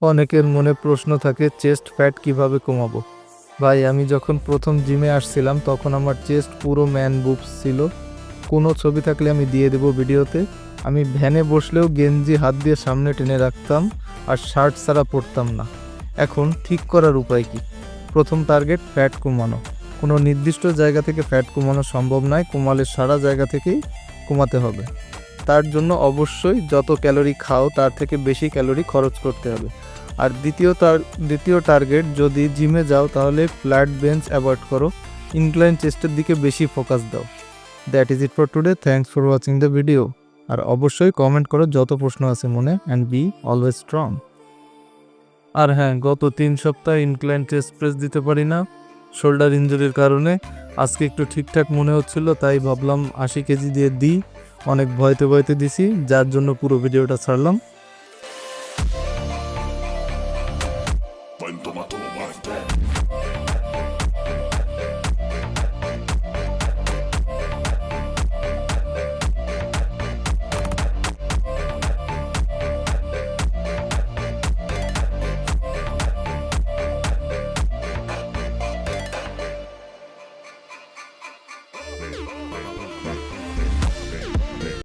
অনেকের মনে প্রশ্ন থাকে চেস্ট ফ্যাট কিভাবে কমাবো। ভাই আমি যখন প্রথম জিমে আসছিলাম তখন আমার চেস্ট পুরো ম্যান বুবস ছিল। কোনো ছবি থাকলে আমি দিয়ে দেবো ভিডিওতে। আমি ভ্যানে বসলেও গেঞ্জি হাত দিয়ে সামনে টেনে রাখতাম আর শার্ট ছাড়া পরতাম না। এখন ঠিক করার উপায় কি? প্রথম টার্গেট ফ্যাট কমানো। কোনো নির্দিষ্ট জায়গা থেকে ফ্যাট কমানো সম্ভব নয়, কমালে সারা জায়গা থেকেই কমাতে হবে। তার জন্য অবশ্যই যত ক্যালোরি খাও তার থেকে বেশি ক্যালোরি খরচ করতে হবে। আর দ্বিতীয় টার্গেট, যদি জিমে যাও তাহলে ফ্ল্যাট বেঞ্চ অ্যাভয়েড করো, ইনক্লাইন চেস্টের দিকে বেশি ফোকাস দাও। That is it for today, thanks for watching the video. আর অবশ্যই কমেন্ট করো যত প্রশ্ন আছে মনে, অ্যান্ড বি অলওয়েজ স্ট্রং। আর হ্যাঁ, গত 3 সপ্তাহ ইনক্লাইন চেস্ট প্রেস দিতে পারি না শোল্ডার ইনজুরির কারণে। আজকে একটু ঠিকঠাক মনে হচ্ছিল, তাই ভাবলাম 80 কেজি দিয়ে দিই। অনেক ভয়তে দিছি, যার জন্য পুরো ভিডিওটা ছাড়লাম।